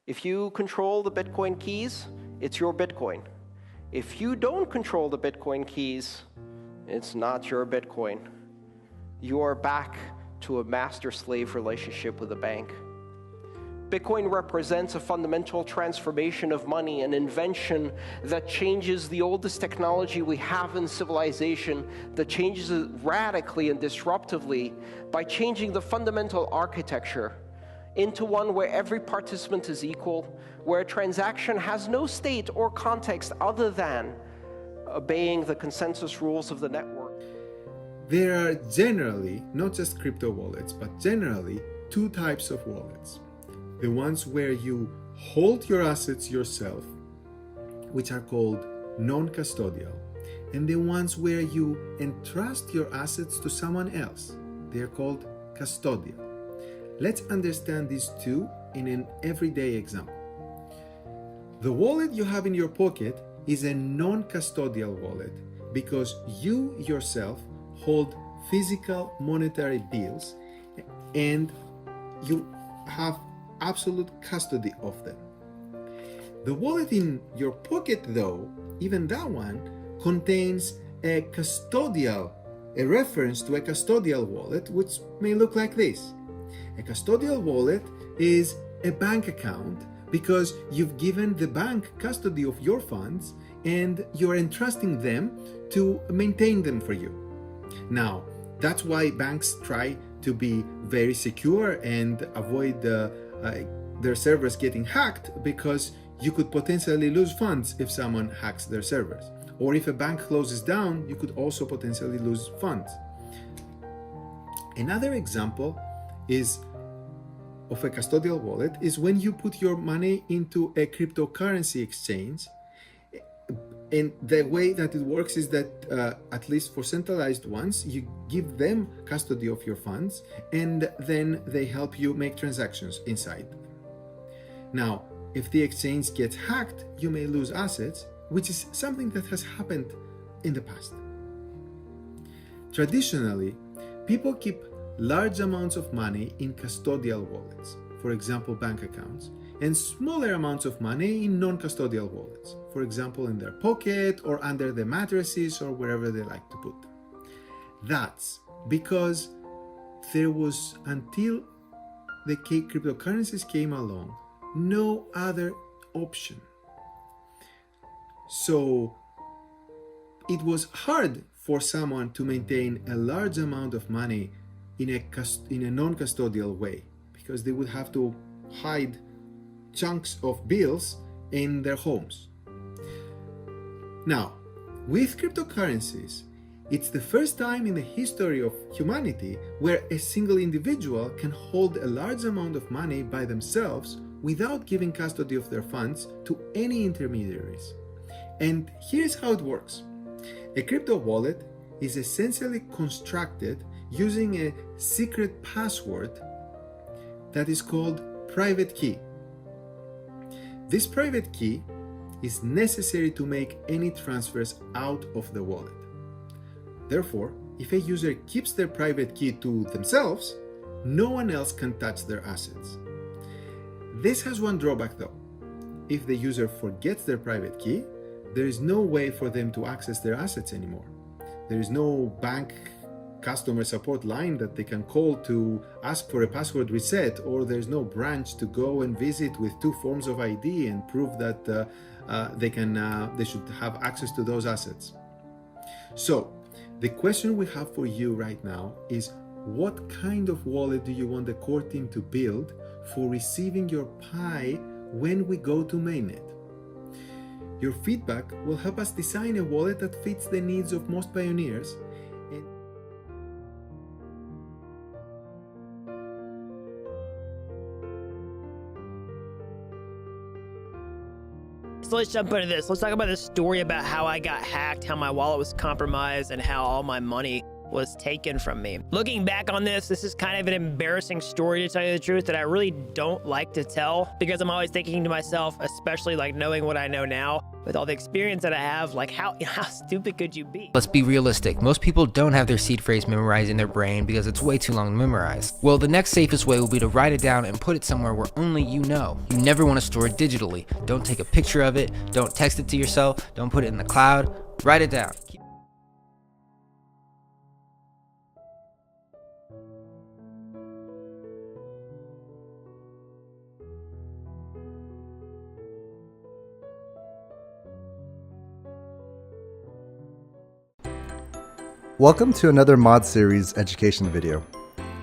If you control the Bitcoin keys, it's your Bitcoin. If you don't control the Bitcoin keys, it's not your Bitcoin. You are back to a master-slave relationship with a bank. Bitcoin represents a fundamental transformation of money, an invention that changes the oldest technology we have in civilization, that changes it radically and disruptively by changing the fundamental architecture into one where every participant is equal, where a transaction has no state or context other than obeying the consensus rules of the network. There are generally, not just crypto wallets, but generally two types of wallets. The ones where you hold your assets yourself, which are called non-custodial, and the ones where you entrust your assets to someone else. They are called custodial. Let's understand these two in an everyday example. The wallet you have in your pocket is a non-custodial wallet because you yourself hold physical monetary bills and you have absolute custody of them. The wallet in your pocket, though, even that one, contains a reference to a custodial wallet, which may look like this. A custodial wallet is a bank account because you've given the bank custody of your funds and you're entrusting them to maintain them for you. Now, that's why banks try to be very secure and avoid their servers getting hacked, because you could potentially lose funds if someone hacks their servers. Or if a bank closes down, you could also potentially lose funds. Another example of a custodial wallet is when you put your money into a cryptocurrency exchange. And the way that it works is that, at least for centralized ones, you give them custody of your funds and then they help you make transactions inside. Now, if the exchange gets hacked, you may lose assets, which is something that has happened in the past. Traditionally, people keep large amounts of money in custodial wallets, for example, bank accounts, and smaller amounts of money in non-custodial wallets, for example, in their pocket or under the mattresses or wherever they like to put them. That's because there was, until the cryptocurrencies came along, no other option. So it was hard for someone to maintain a large amount of money in a non-custodial way, because they would have to hide chunks of bills in their homes. Now, with cryptocurrencies, it's the first time in the history of humanity where a single individual can hold a large amount of money by themselves without giving custody of their funds to any intermediaries. And here's how it works. A crypto wallet is essentially constructed using a secret password that is called private key. This private key is necessary to make any transfers out of the wallet. Therefore, if a user keeps their private key to themselves, no one else can touch their assets. This has one drawback though. If the user forgets their private key, there is no way for them to access their assets anymore. There is no bank customer support line that they can call to ask for a password reset, or there's no branch to go and visit with 2 forms of ID and prove that they should have access to those assets. So the question we have for you right now is, what kind of wallet do you want the core team to build for receiving your Pi when we go to mainnet? Your feedback will help us design a wallet that fits the needs of most pioneers. So let's jump into this. Let's talk about this story about how I got hacked, how my wallet was compromised, and how all my money was taken from me. Looking back on this is kind of an embarrassing story, to tell you the truth, that I really don't like to tell, because I'm always thinking to myself, especially like knowing what I know now, with all the experience that I have, like how stupid could you be? Let's be realistic. Most people don't have their seed phrase memorized in their brain because it's way too long to memorize. Well, the next safest way will be to write it down and put it somewhere where only you know. You never want to store it digitally. Don't take a picture of it. Don't text it to yourself. Don't put it in the cloud. Write it down. Welcome to another Mod Series education video.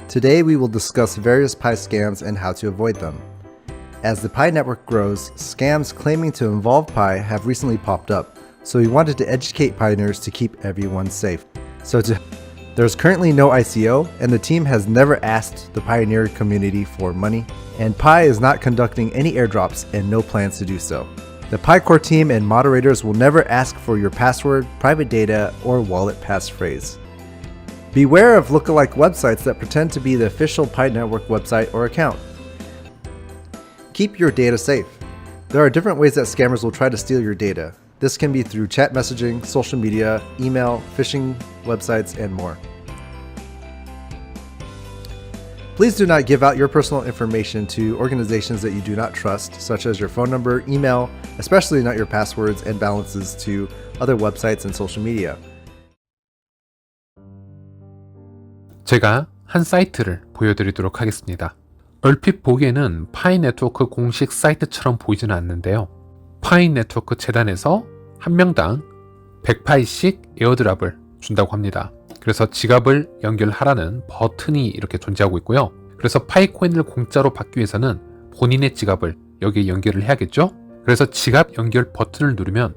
Today we will discuss various Pi scams and how to avoid them. As the Pi network grows, scams claiming to involve Pi have recently popped up, so we wanted to educate pioneers to keep everyone safe. There's currently no ICO, and the team has never asked the Pioneer community for money, and Pi is not conducting any airdrops and no plans to do so. The Pi core team and moderators will never ask for your password, private data, or wallet passphrase. Beware of lookalike websites that pretend to be the official Pi network website or account. Keep your data safe. There are different ways that scammers will try to steal your data. This can be through chat messaging, social media, email, phishing websites, and more. Please do not give out your personal information to organizations that you do not trust, such as your phone number, email, especially not your passwords and balances to other websites and social media. 제가 한 사이트를 보여드리도록 하겠습니다. 얼핏 보기에는 파이 네트워크 공식 사이트처럼 보이지는 않는데요. 파이 네트워크 재단에서 한 명당 100파이씩 에어드랍을 준다고 합니다. 그래서 지갑을 연결하라는 버튼이 이렇게 존재하고 있고요. 그래서 파이코인을 공짜로 받기 위해서는 본인의 지갑을 여기에 연결을 해야겠죠? 그래서 지갑 연결 버튼을 누르면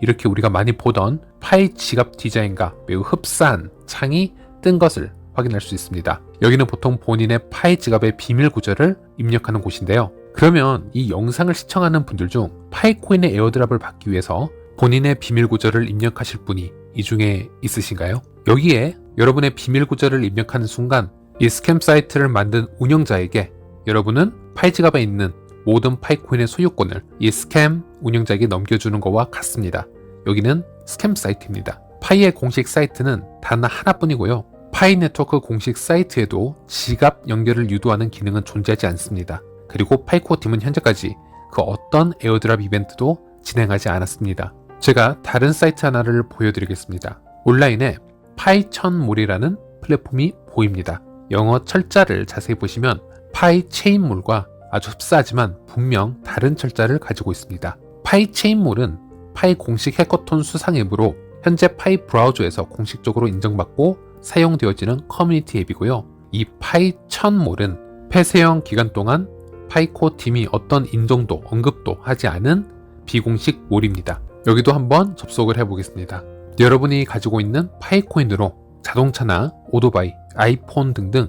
이렇게 우리가 많이 보던 파이 지갑 디자인과 매우 흡사한 창이 뜬 것을 확인할 수 있습니다. 여기는 보통 본인의 파이 지갑의 비밀 구절을 입력하는 곳인데요. 그러면 이 영상을 시청하는 분들 중 파이코인의 에어드랍을 받기 위해서 본인의 비밀 구절을 입력하실 분이 이 중에 있으신가요? 여기에 여러분의 비밀 구절을 입력하는 순간 이 스캠 사이트를 만든 운영자에게 여러분은 파이 지갑에 있는 모든 파이코인의 소유권을 이 스캠 운영자에게 넘겨주는 것과 같습니다. 여기는 스캠 사이트입니다. 파이의 공식 사이트는 단 하나뿐이고요. 파이 네트워크 공식 사이트에도 지갑 연결을 유도하는 기능은 존재하지 않습니다. 그리고 파이코어 팀은 현재까지 그 어떤 에어드랍 이벤트도 진행하지 않았습니다. 제가 다른 사이트 하나를 보여드리겠습니다. 온라인에 파이천몰이라는 플랫폼이 보입니다. 영어 철자를 자세히 보시면 파이 체인몰과 아주 흡사하지만 분명 다른 철자를 가지고 있습니다. 파이 체인몰은 파이 공식 해커톤 수상 앱으로 현재 파이 브라우저에서 공식적으로 인정받고 사용되어지는 커뮤니티 앱이고요. 이 파이천몰은 폐쇄형 기간 동안 파이코어 팀이 어떤 인정도 언급도 하지 않은 비공식 몰입니다. 여기도 한번 접속을 해보겠습니다. 여러분이 가지고 있는 파이코인으로 자동차나 오토바이, 아이폰 등등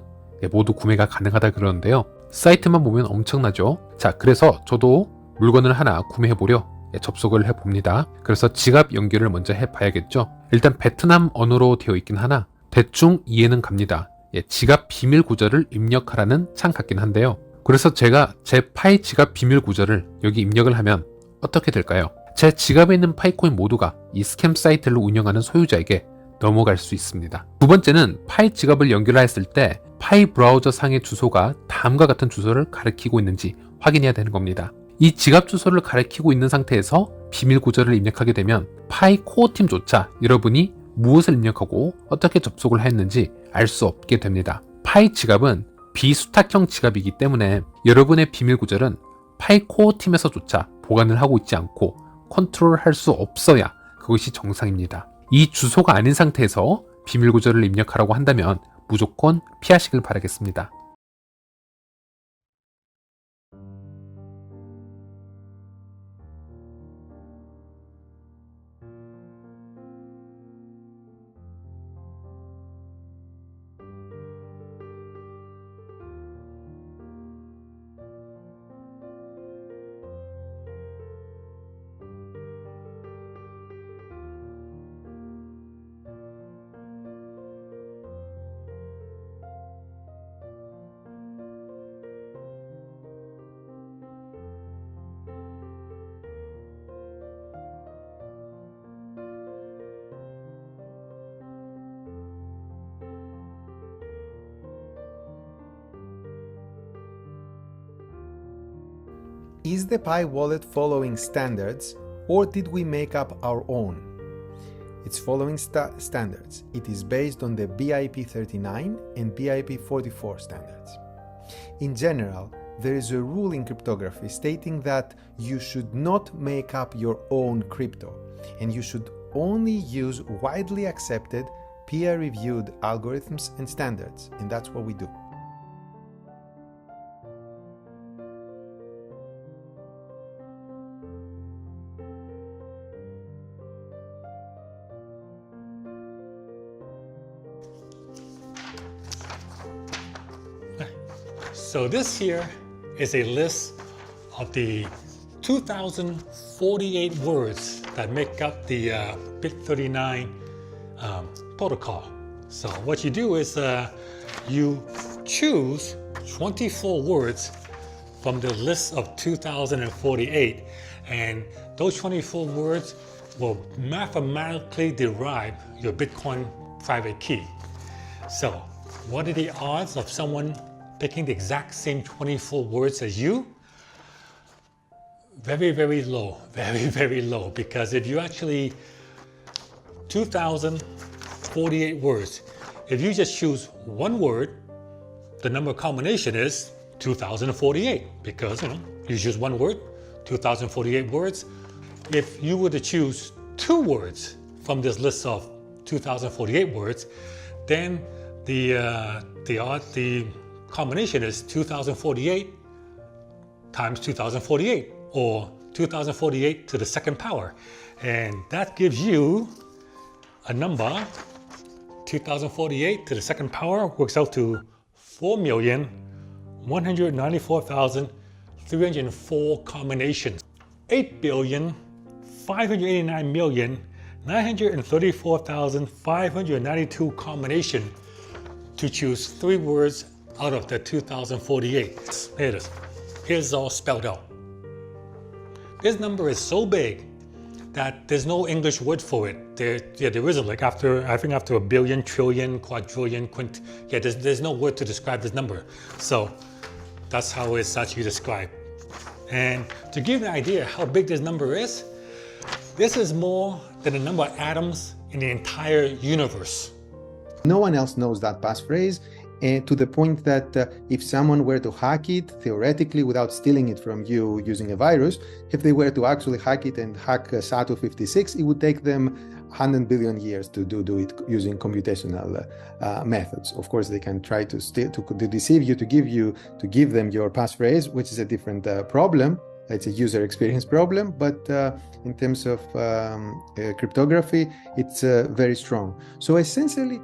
모두 구매가 가능하다 그러는데요. 사이트만 보면 엄청나죠? 자, 그래서 저도 물건을 하나 구매해보려 접속을 해봅니다. 그래서 지갑 연결을 먼저 해봐야겠죠? 일단 베트남 언어로 되어 있긴 하나 대충 이해는 갑니다. 지갑 비밀 구절을 입력하라는 창 같긴 한데요. 그래서 제가 제 파이 지갑 비밀 구절을 여기 입력을 하면 어떻게 될까요? 제 지갑에 있는 파이코인 모두가 이 스캠 사이트를 운영하는 소유자에게 넘어갈 수 있습니다. 두 번째는 파이 지갑을 연결했을 때 파이 브라우저 상의 주소가 다음과 같은 주소를 가리키고 있는지 확인해야 되는 겁니다. 이 지갑 주소를 가리키고 있는 상태에서 비밀 구절을 입력하게 되면 파이 코어 팀조차 여러분이 무엇을 입력하고 어떻게 접속을 했는지 알 수 없게 됩니다. 파이 지갑은 비수탁형 지갑이기 때문에 여러분의 비밀 구절은 파이 코어 팀에서조차 보관을 하고 있지 않고 컨트롤할 수 없어야 그것이 정상입니다. 이 주소가 아닌 상태에서 비밀 구절을 입력하라고 한다면 무조건 피하시길 바라겠습니다. Is the Pi wallet following standards, or did we make up our own? It's following standards. It is based on the BIP39 and BIP44 standards. In general, there is a rule in cryptography stating that you should not make up your own crypto, and you should only use widely accepted, peer-reviewed algorithms and standards, and that's what we do. So this here is a list of the 2,048 words that make up the BIP39 protocol. So what you do is you choose 24 words from the list of 2,048, and those 24 words will mathematically derive your Bitcoin private key. So what are the odds of someone picking the exact same 24 words as you? Very, very low, very, very low, because if you actually, 2,048 words, if you just choose one word, the number combination is 2,048, because you choose one word, 2,048 words. If you were to choose two words from this list of 2,048 words, then the combination is 2048 times 2048, or 2048 to the second power. And that gives you a number, 2048 to the second power works out to 4,194,304 combinations. 8,589,934,592 combination to choose three words out of the 2048. Here it is. Here's all spelled out. This number is so big that there's no English word for it. There isn't. Like I think after a billion, trillion, quadrillion, there's no word to describe this number. So that's how it's actually described. And to give you an idea how big this number is, this is more than the number of atoms in the entire universe. No one else knows that passphrase, to the point that if someone were to hack it, theoretically, without stealing it from you using a virus, if they were to actually hack it and hack SATU 56, it would take them 100 billion years to do it using computational methods. Of course, they can try to deceive you, to give them your passphrase, which is a different problem. It's a user experience problem, but in terms of cryptography, it's very strong. So essentially,